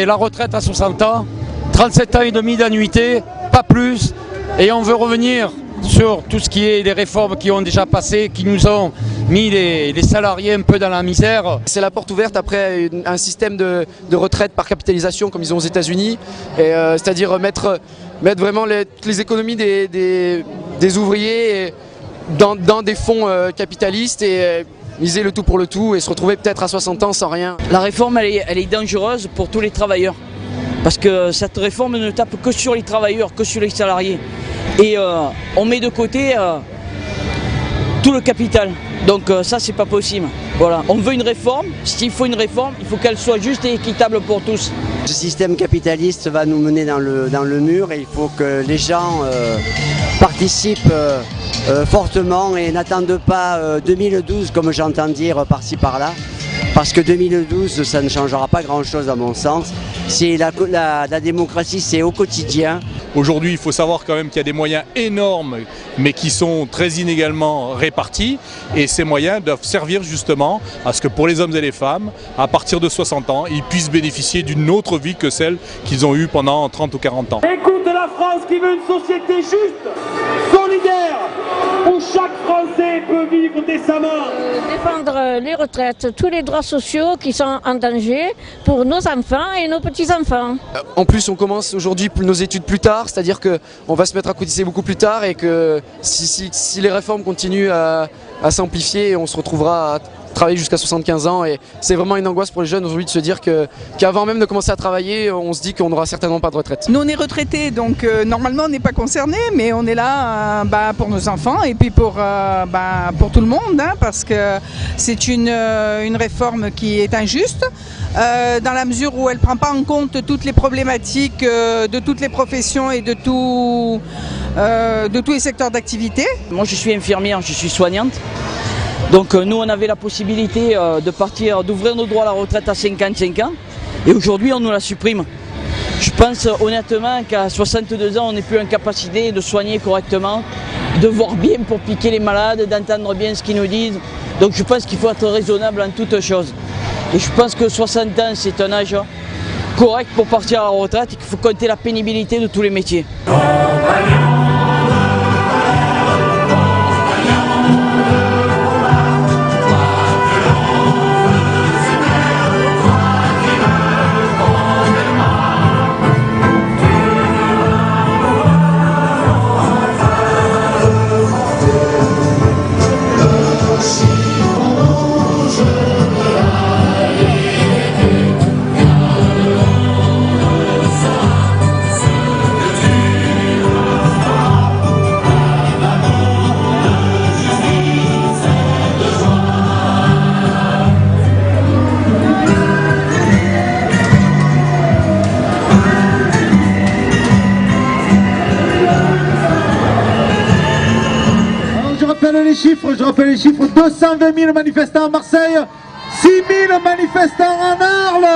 la retraite à 60 ans, 37 ans et demi d'annuité, pas plus. Et on veut revenir sur tout ce qui est les réformes qui ont déjà passé, qui nous ont mis les salariés un peu dans la misère. C'est la porte ouverte après un système de retraite par capitalisation comme ils ont aux États-Unis, c'est-à-dire mettre vraiment les économies des ouvriers dans des fonds capitalistes et miser le tout pour le tout et se retrouver peut-être à 60 ans sans rien. La réforme elle est dangereuse pour tous les travailleurs parce que cette réforme ne tape que sur les travailleurs, que sur les salariés. Et on met de côté tout le capital. Donc ça c'est pas possible. Voilà. On veut une réforme, s'il faut une réforme, il faut qu'elle soit juste et équitable pour tous. Ce système capitaliste va nous mener dans le mur et il faut que les gens participent fortement et n'attendent pas 2012 comme j'entends dire par-ci par-là. Parce que 2012, ça ne changera pas grand-chose à mon sens. La démocratie, c'est au quotidien. Aujourd'hui, il faut savoir quand même qu'il y a des moyens énormes, mais qui sont très inégalement répartis. Et ces moyens doivent servir justement à ce que pour les hommes et les femmes, à partir de 60 ans, ils puissent bénéficier d'une autre vie que celle qu'ils ont eue pendant 30 ou 40 ans. Écoute la France qui veut une société juste, solidaire, où chaque Français peut vivre décemment. Défendre les retraites, tous les droits sociaux qui sont en danger pour nos enfants et nos petits-enfants. En plus, on commence aujourd'hui nos études plus tard, c'est-à-dire qu'on va se mettre à cotiser beaucoup plus tard et que si les réformes continuent à s'amplifier, on se retrouvera à travailler jusqu'à 75 ans et c'est vraiment une angoisse pour les jeunes aujourd'hui de se dire qu'avant même de commencer à travailler, on se dit qu'on n'aura certainement pas de retraite. Nous on est retraités donc normalement on n'est pas concernés mais on est là pour nos enfants et puis pour tout le monde parce que c'est une réforme qui est injuste dans la mesure où elle ne prend pas en compte toutes les problématiques de toutes les professions et de tous les secteurs d'activité. Moi je suis infirmière, je suis soignante. Donc nous on avait la possibilité d'ouvrir nos droits à la retraite à 55 ans et aujourd'hui on nous la supprime. Je pense honnêtement qu'à 62 ans on n'est plus en capacité de soigner correctement, de voir bien pour piquer les malades, d'entendre bien ce qu'ils nous disent. Donc je pense qu'il faut être raisonnable en toutes choses. Et je pense que 60 ans c'est un âge correct pour partir à la retraite et qu'il faut compter la pénibilité de tous les métiers. Je rappelle les chiffres, 220 000 manifestants à Marseille, 6 000 manifestants en Arles.